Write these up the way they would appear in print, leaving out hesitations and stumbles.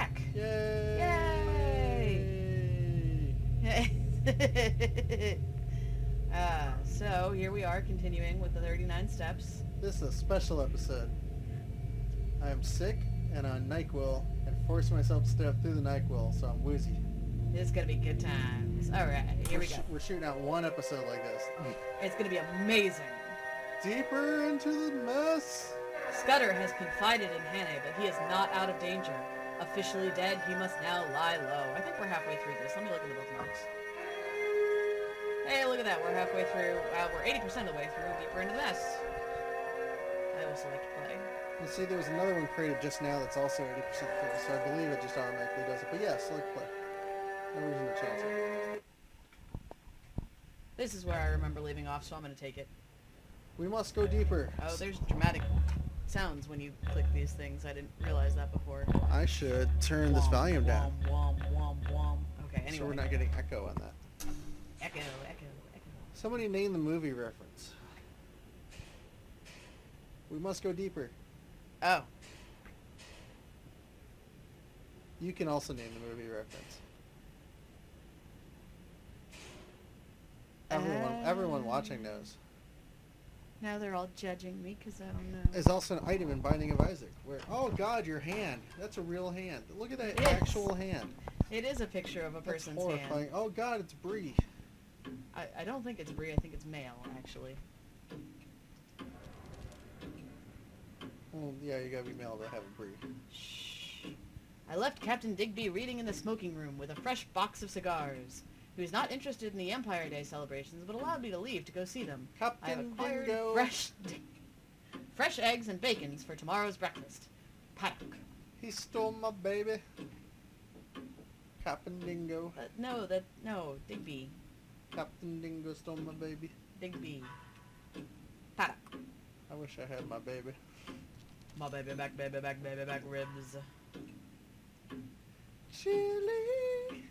back! Yay! Yay! So here we are continuing with the 39 steps. This is a special episode. I am sick and on Nyquil and forcing myself to stay up through the Nyquil, so I'm woozy. This is gonna be good times. Alright, here we go. We're shooting out one episode like this. It's gonna be amazing. Deeper into the mess. Scudder has confided in Hannah that he is not out of danger. Officially dead, he must now lie low. I think we're halfway through this. Let me look at the bookmarks. Hey, look at that. We're halfway through. We're 80% of the way through Deeper into the Mess. I also like to play. Let's see, there was another one created just now that's also 80% full, so I believe it just automatically does it. But yes, let's play. No reason to chance it. This is where I remember leaving off, so I'm going to take it. We must go deeper. Oh, there's dramatic sounds when you click these things. I didn't realize that before. I should turn this volume down. Wom, wom, wom. Okay, anyway. So we're not getting echo on that. Echo. Somebody name the movie reference. We must go deeper. Oh. You can also name the movie reference. Everyone watching knows. Now they're all judging me because I don't know. There's also an item in Binding of Isaac where, oh God, your hand. That's a real hand. Look at that actual hand. It is a picture of a person's That's horrifying. hand. Oh God, it's Brie. I don't think it's Brie. I think it's male, actually. Well, yeah, you gotta be male to have a Brie. Shh. I left Captain Digby reading in the smoking room with a fresh box of cigars. He was not interested in the Empire Day celebrations, but allowed me to leave to go see them. I have Captain acquired Dingo. fresh eggs and bacons for tomorrow's breakfast. Paddock. He stole my baby. Captain Dingo. No, Digby. Captain Dingo stole my baby. Digby. Paddock. I wish I had my baby. My baby back, ribs. Chili.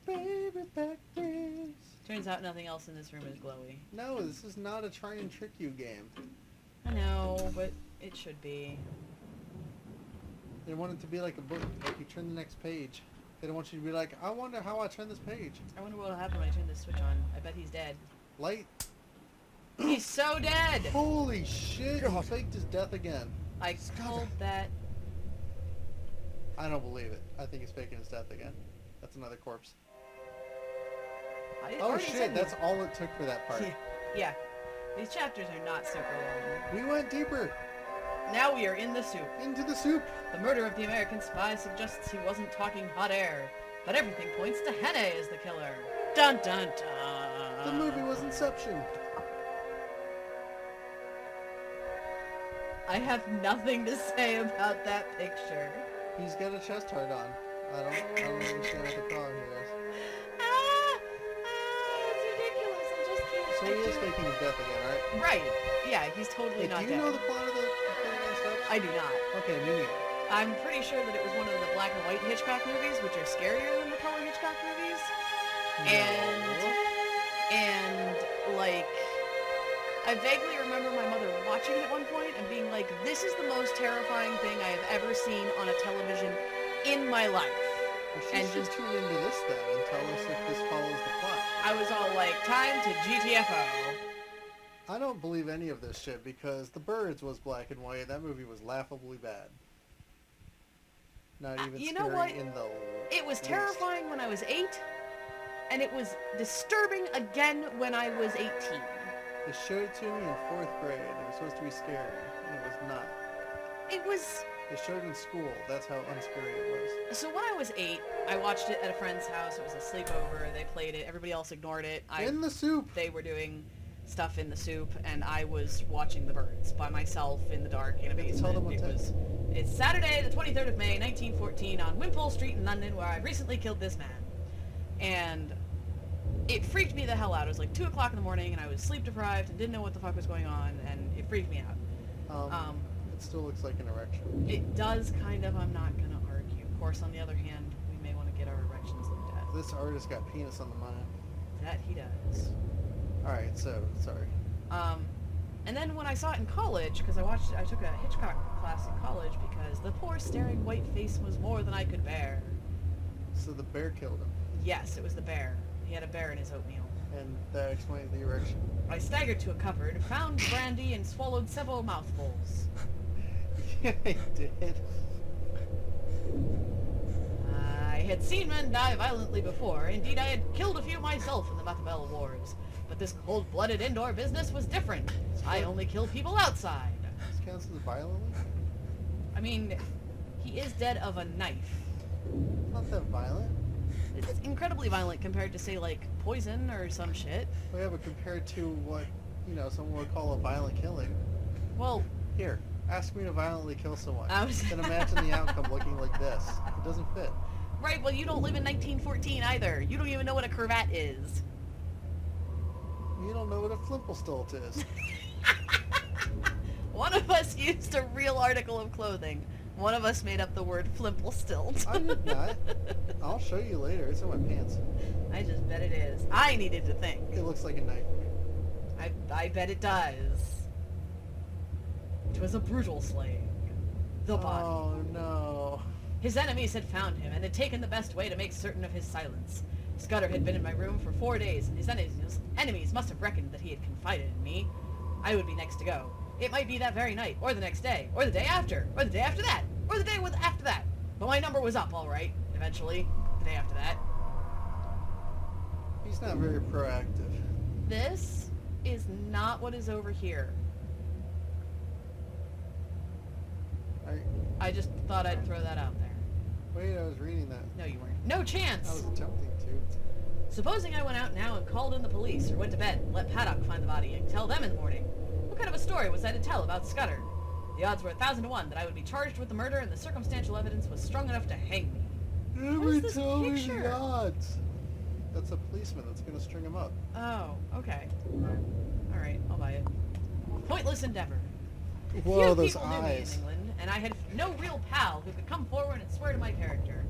Baby back ribs. Turns out nothing else in this room is glowy. No, this is not a try and trick you game. I know, but it should be. They want it to be like a book, like you turn the next page. They don't want you to be like, I wonder how I turn this page. I wonder what'll happen when I turn this switch on. I bet he's dead. Light. He's so dead! Holy shit, he faked his death again. I called that. I don't believe it. I think he's faking his death again. That's another corpse. Oh shit, that's all it took for that part. Yeah. These chapters are not super long. We went deeper. Now we are in the soup. Into the soup. The murder of the American spy suggests he wasn't talking hot air, but everything points to Henne as the killer. Dun dun dun. The movie was Inception. I have nothing to say about that picture. He's got a chest hard on. I don't understand what the problem here is. It's ridiculous. I just can't. So he is faking his death again, right? Right. Yeah, he's totally not Do dead. you know the plot of the 39 Steps? I do not. Okay, me neither. I'm pretty sure that it was one of the black and white Hitchcock movies, which are scarier than the color Hitchcock movies. No. And like, I vaguely remember my mother watching it at one point and being like, this is the most terrifying thing I have ever seen on a television in my life. Well, she should tune into this then and tell us if this follows the plot. I was all like, time to GTFO. I don't believe any of this shit because The Birds was black and white and that movie was laughably bad. Not even you scary know what? in the It was least. terrifying when I was 8, and it was disturbing again when I was 18. They showed it to me in 4th grade. It was supposed to be scary, and it was not. It was... They showed it in school. That's how unscary it was. So when I was 8, I watched it at a friend's house. It was a sleepover. They played it. Everybody else ignored it. In the soup! They were doing stuff in the soup, and I was watching The Birds by myself in the dark in a basement. It's Saturday, the 23rd of May, 1914, on Wimpole Street in London, where I recently killed this man. And it freaked me the hell out. It was like 2 o'clock in the morning, and I was sleep deprived and didn't know what the fuck was going on, and it freaked me out. It still looks like an erection. It does kind of. I'm not going to argue. Of course, on the other hand, we may want to get our erections looked at. This artist got penis on the mind. That he does. Alright, so, sorry. And then when I saw it in college, because I took a Hitchcock class in college because the poor staring white face was more than I could bear. So the bear killed him. Yes, it was the bear. He had a bear in his oatmeal. And that explains the erection. I staggered to a cupboard, found brandy, and swallowed several mouthfuls. Yeah, I did. I had seen men die violently before. Indeed, I had killed a few myself in the Machiavelli Wars. But this cold-blooded indoor business was different. I only kill people outside. This counts as violently? I mean, he is dead of a knife. Not that violent. It's incredibly violent compared to, say, like, poison or some shit. Well, yeah, but compared to what, someone would call a violent killing. Well, Here, ask me to violently kill someone. Then I imagine the outcome looking like this. It doesn't fit. right, well, you don't live in 1914 either. You don't even know what a cravat is. You don't know what a flimplestilt is. One of us used a real article of clothing. One of us made up the word flimplestilt. I did not. I'll show you later. It's in my pants. I just bet it is. I needed to think. It looks like a knife. I bet it does. It was a brutal slaying. The body. Oh, no. His enemies had found him and had taken the best way to make certain of his silence. Scudder had been in my room for 4 days, and his enemies must have reckoned that he had confided in me. I would be next to go. It might be that very night, or the next day, or the day after, or the day after that, or the day after that. But my number was up, all right, eventually, the day after that. He's not very proactive. This is not what is over here. I just thought I'd throw that out there. Wait, I was reading that. No, you weren't. No chance! I was attempting to. Supposing I went out now and called in the police, or went to bed and let Paddock find the body and tell them in the morning, what kind of a story was I to tell about Scudder? The odds were 1,000 to 1 that I would be charged with the murder, and the circumstantial evidence was strong enough to hang me. Never this tell me picture? the odds. That's a policeman that's going to string him up. Oh, okay. Alright, I'll buy it. Pointless endeavor. Whoa, Few those people knew me in eyes. England, and I had no real pal who could come forward and swear to my character.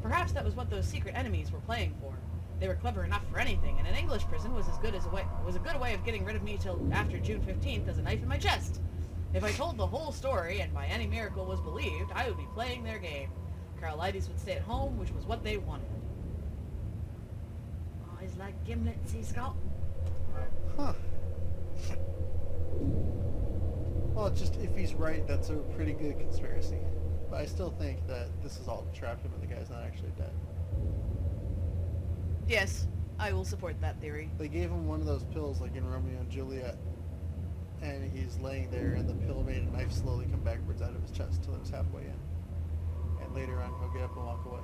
Perhaps that was what those secret enemies were playing for. They were clever enough for anything, and an English prison was a good way of getting rid of me till after June 15th as a knife in my chest. If I told the whole story, and by any miracle was believed, I would be playing their game. Carolides would stay at home, which was what they wanted. Eyes like gimlets, he's got. Huh. Well, just if he's right, that's a pretty good conspiracy. But I still think that this is all to trap him and the guy's not actually dead. Yes, I will support that theory. They gave him one of those pills like in Romeo and Juliet. And he's laying there and the pill made a knife slowly come backwards out of his chest till it was halfway in. And later on he'll get up and walk away.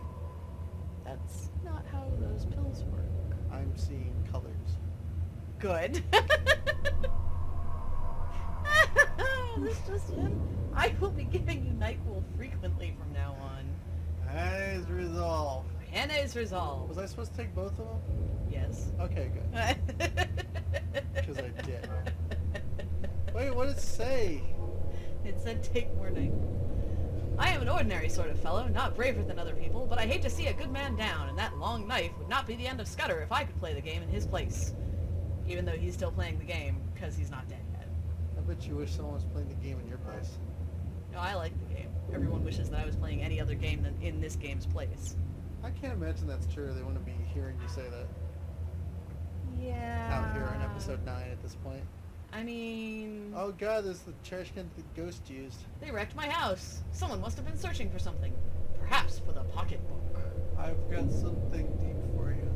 That's not how those pills work. I'm seeing colors. Good. This just in. I will be giving you Nyquil frequently from now on. As resolved. Hannah's resolve. Was I supposed to take both of them? Yes. Okay, good. Because I did. Wait, what did it say? It said take more Nyquil. I am an ordinary sort of fellow, not braver than other people, but I hate to see a good man down, and that long knife would not be the end of Scudder if I could play the game in his place. Even though he's still playing the game, because he's not dead yet. I bet you wish someone was playing the game in your place. No, I like the game. Everyone wishes that I was playing any other game than in this game's place. I can't imagine that's true. They wouldn't be hearing you say that. Yeah. Out here on episode 9 at this point. I mean... Oh god, there's the trash can the ghost used. They wrecked my house. Someone must have been searching for something. Perhaps for the pocketbook. I've got something deep for you.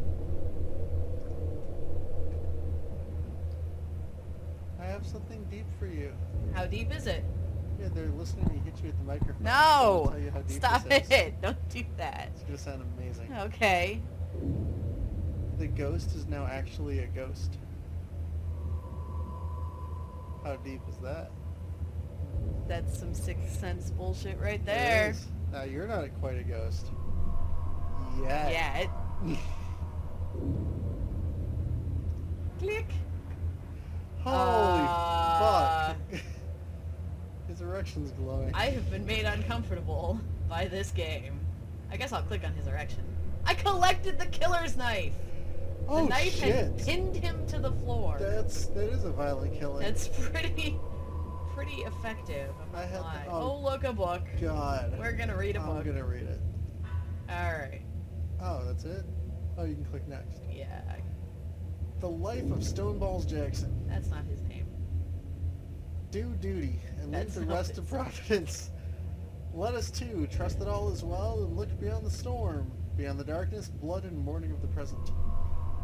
I have something deep for you. How deep is it? Yeah, they're listening to me hit you with the microphone. No! I'll tell you how deep Stop this is. it! Don't do that. It's gonna sound amazing. Okay. The ghost is now actually a ghost. How deep is that? That's some Sixth Sense bullshit right It there. is. Now you're not quite a ghost. Yet. Yeah. Click. Holy fuck. His erection's glowing. I have been made uncomfortable by this game. I guess I'll click on his erection. I collected the killer's knife! Oh, the knife shit. had pinned him to the floor. That is a violent killing. That's pretty effective. I'm I not had lying. the- Oh, look, a book. God. We're gonna read a book. I'm gonna read it. Alright. Oh, that's it? Oh, you can click next. Yeah, The Life of Stoneballs Jackson. that's not his name. Do duty and leave That's the not rest his to name. Providence. Let us too trust that all is well and look beyond the storm, beyond the darkness, blood, and mourning of the present. The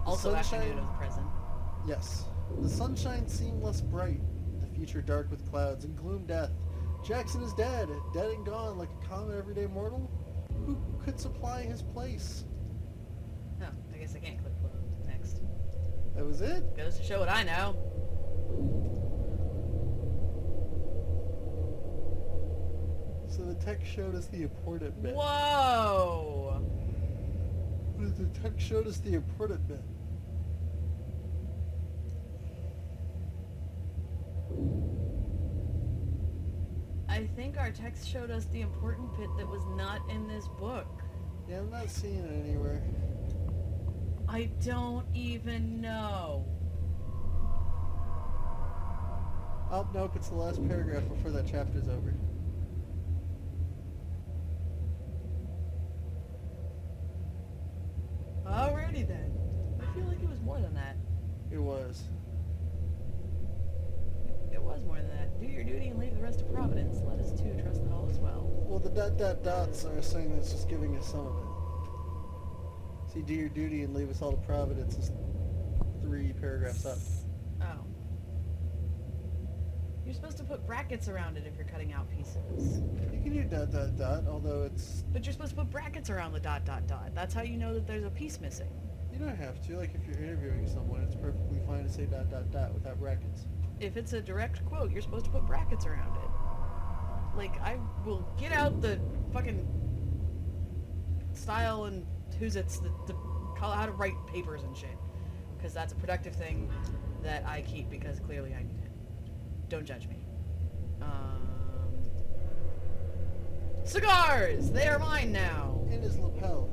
Also sunshine- afternoon of the present. Yes. The sunshine seemed less bright, the future dark with clouds and gloom death. Jackson is dead and gone like a common everyday mortal. Who could supply his place? Oh, I guess I can't click next. That was it? Goes to show what I know. So the text showed us the important bit. Whoa! The text showed us the important bit. I think our text showed us the important bit that was not in this book. Yeah, I'm not seeing it anywhere. I don't even know. Oh, nope, it's the last paragraph before that chapter's over. Alrighty then. I feel like it was more than that. It was. It was more than that. Do your duty and leave the rest to Providence. Let us too trust that all is well. Well, the ... dots are saying that's just giving us some of it. See, do your duty and leave us all to Providence is 3 paragraphs up. Oh. You're supposed to put brackets around it if you're cutting out pieces. You can do ... although it's... But you're supposed to put brackets around the ... That's how you know that there's a piece missing. You don't have to. Like, if you're interviewing someone, it's perfectly fine to say ... without brackets. If it's a direct quote, you're supposed to put brackets around it. Like, I will get out the fucking style and who's-its the how to write papers and shit. Because that's a productive thing that I keep because clearly I need it. Don't judge me. Cigars! They are mine now! In his lapel.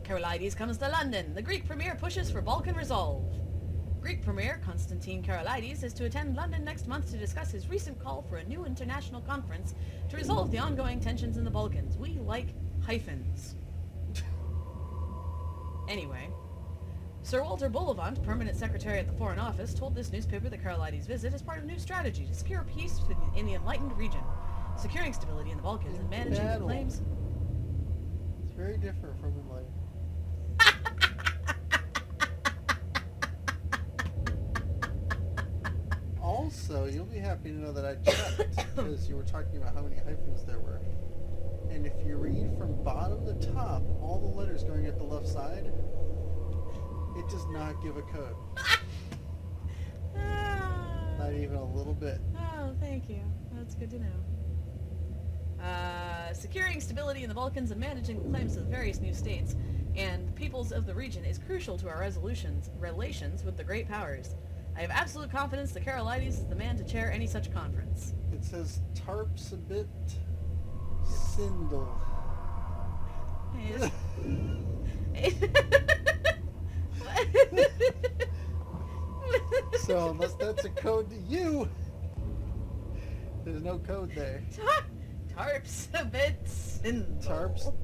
Karolides comes to London. The Greek premier pushes for Balkan resolve. Greek Premier Konstantin Karolides is to attend London next month to discuss his recent call for a new international conference to resolve the ongoing tensions in the Balkans. We like hyphens. Anyway, Sir Walter Bullivant, permanent secretary at the Foreign Office, told this newspaper that Karolides' visit is part of a new strategy to secure peace in the enlightened region, securing stability in the Balkans and managing the claims. It's very different from enlightened. Also, you'll be happy to know that I checked because you were talking about how many hyphens there were. And if you read from bottom to top, all the letters going at the left side, it does not give a code. Not even a little bit. Oh, thank you. That's good to know. Securing stability in the Balkans and managing the claims of the various new states and peoples of the region is crucial to our relations with the great powers. I have absolute confidence that Karolides is the man to chair any such conference. It says tarps a bit Sindel. So unless that's a code to you, there's no code there. Tarps a bit Sindel.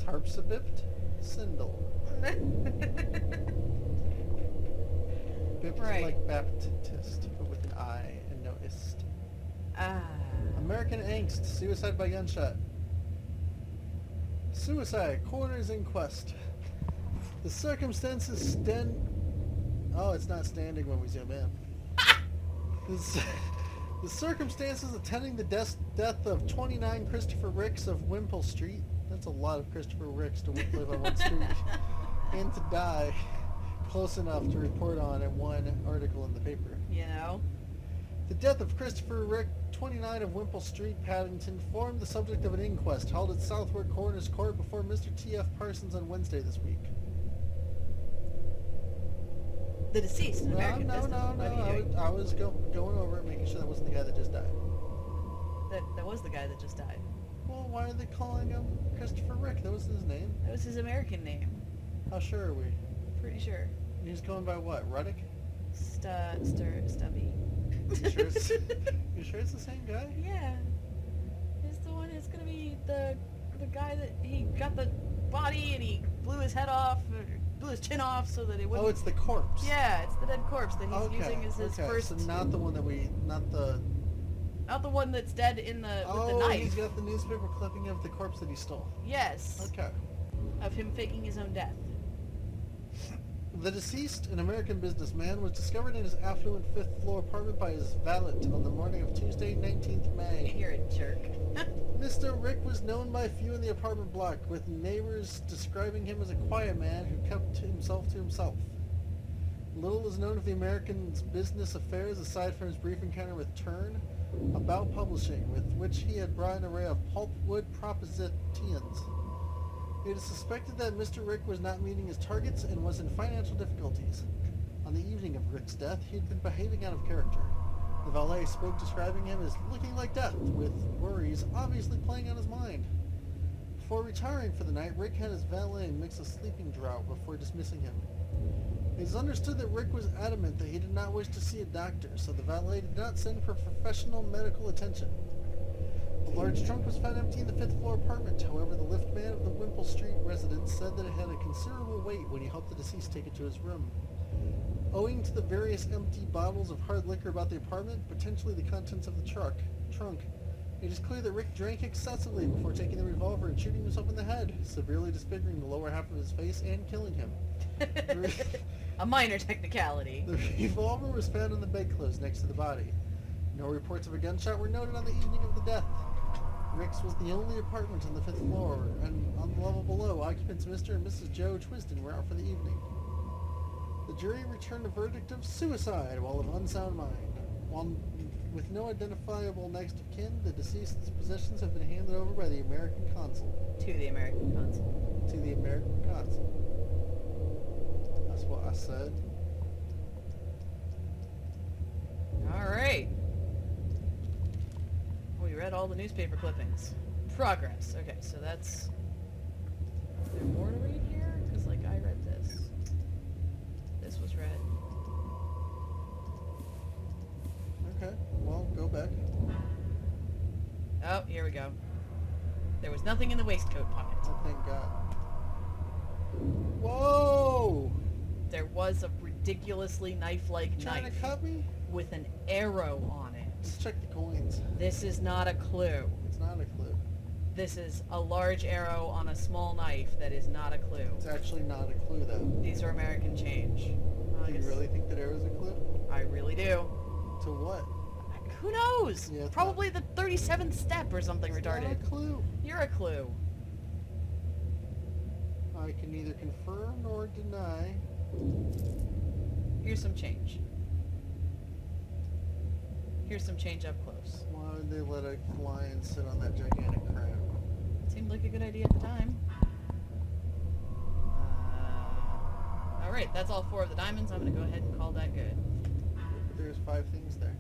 Tarps a bit Sindel. Bipt Right. like Baptist, but with an I and no ist. American angst, suicide by gunshot. Suicide, coroner's inquest. The circumstances Oh, it's not standing when we zoom in. The circumstances attending the death of 29 Christopher Ricks of Wimpole Street. That's a lot of Christopher Ricks to live on one street. And to die. Close enough to report on in one article in the paper. You know? The death of Christopher Rick, 29 of Wimpole Street, Paddington, formed the subject of an inquest held at Southwark Coroner's Court before Mr. T.F. Parsons on Wednesday this week. The deceased, an American No. businessman. What are you doing? I was going over it, making sure that wasn't the guy that just died. That was the guy that just died. Well, why are they calling him Christopher Rick? That was his name. That was his American name. How sure are we? Pretty sure. He's going by what? Ruddick? Stubby. You sure it's the same guy? Yeah. He's the one who's gonna be the guy that he got the body and he blew his head off, or blew his chin off so that it wouldn't... Oh, it's the corpse. Yeah, it's the dead corpse that he's using as his first... So not the one that not the one that's dead with the knife. Oh, he's got the newspaper clipping of the corpse that he stole. Yes. Okay. Of him faking his own death. The deceased, an American businessman, was discovered in his affluent fifth-floor apartment by his valet on the morning of Tuesday, 19th May. You're a jerk. Mr. Rick was known by few in the apartment block, with neighbors describing him as a quiet man who kept himself to himself. Little is known of the American's business affairs aside from his brief encounter with Tern about publishing, with which he had brought an array of pulpwood propositions. It is suspected that Mr. Rick was not meeting his targets and was in financial difficulties. On the evening of Rick's death, he had been behaving out of character. The valet spoke describing him as looking like death, with worries obviously playing on his mind. Before retiring for the night, Rick had his valet mix a sleeping draught before dismissing him. It is understood that Rick was adamant that he did not wish to see a doctor, so the valet did not send for professional medical attention. A large trunk was found empty in the fifth-floor apartment. However, the liftman of the Wimple Street residence said that it had a considerable weight when he helped the deceased take it to his room. Owing to the various empty bottles of hard liquor about the apartment, potentially the contents of the trunk, it is clear that Rick drank excessively before taking the revolver and shooting himself in the head, severely disfiguring the lower half of his face and killing him. A minor technicality. The revolver was found in the bedclothes next to the body. No reports of a gunshot were noted on the evening of the death. Rick's was the only apartment on the fifth floor, and on the level below, occupants Mr. and Mrs. Joe Twiston were out for the evening. The jury returned a verdict of suicide while of unsound mind. While with no identifiable next of kin, the deceased's possessions have been handed over by the American consul. To the American consul. To the American consul. That's what I said. All right. We read all the newspaper clippings. Progress. Okay, so that's... Is there more to read here? Because, like, I read this. This was read. Okay, well, go back. Oh, here we go. There was nothing in the waistcoat pocket. Oh, thank God. Whoa! There was a ridiculously knife-like Trying knife to cut me? with an arrow on it. Let's check the coins. This is not a clue. It's not a clue. This is a large arrow on a small knife that is not a clue. It's actually not a clue, though. These are American change. Do you really think that arrow's a clue? I really do. To what? Who knows? Yeah, Probably the 37th step or something It's retarded. not a clue. You're a clue. I can neither confirm nor deny. Here's some change. Here's some change up close. Why would they let a lion sit on that gigantic crown? Seemed like a good idea at the time. Alright, that's all 4 of the diamonds. I'm going to go ahead and call that good. But there's 5 things there.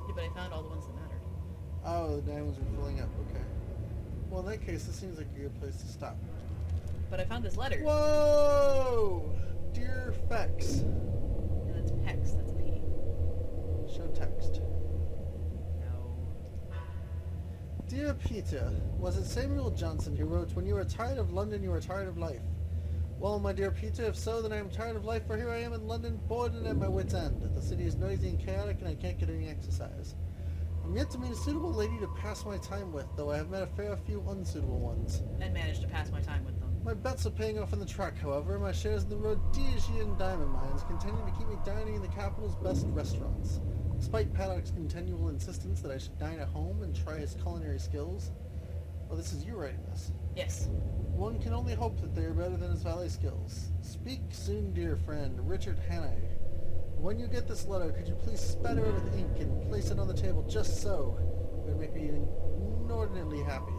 Yeah, but I found all the ones that mattered. Oh, the diamonds are filling up. Okay. Well, in that case, this seems like a good place to stop. But I found this letter. Whoa! Dear Fex. And that's Pex. That's a P. Show text. No. Dear Peter, was it Samuel Johnson who wrote, "When you are tired of London, you are tired of life"? Well, my dear Peter, if so, then I am tired of life, for here I am in London, bored and at my wit's end. The city is noisy and chaotic, and I can't get any exercise. I'm yet to meet a suitable lady to pass my time with, though I have met a fair few unsuitable ones. And managed to pass my time with them. My bets are paying off on the track, however. My shares in the Rhodesian diamond mines continue to keep me dining in the capital's best restaurants. Despite Paddock's continual insistence that I should dine at home and try his culinary skills. Well, this is you writing this. Yes. One can only hope that they are better than his valet skills. Speak soon, dear friend, Richard Hannay. When you get this letter, could you please spatter it with ink and place it on the table just so? It would make me inordinately happy.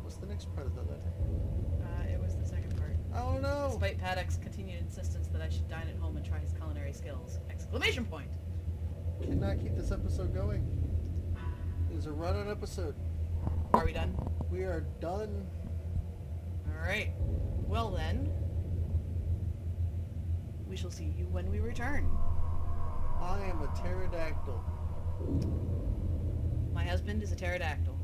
What's the next part of the letter? It was the second part. Oh no! Despite Paddock's continued insistence that I should dine at home and try his culinary skills. Exclamation point! Cannot keep this episode going. It is a run-on episode. Are we done? We are done. Alright. Well then, we shall see you when we return. I am a pterodactyl. My husband is a pterodactyl.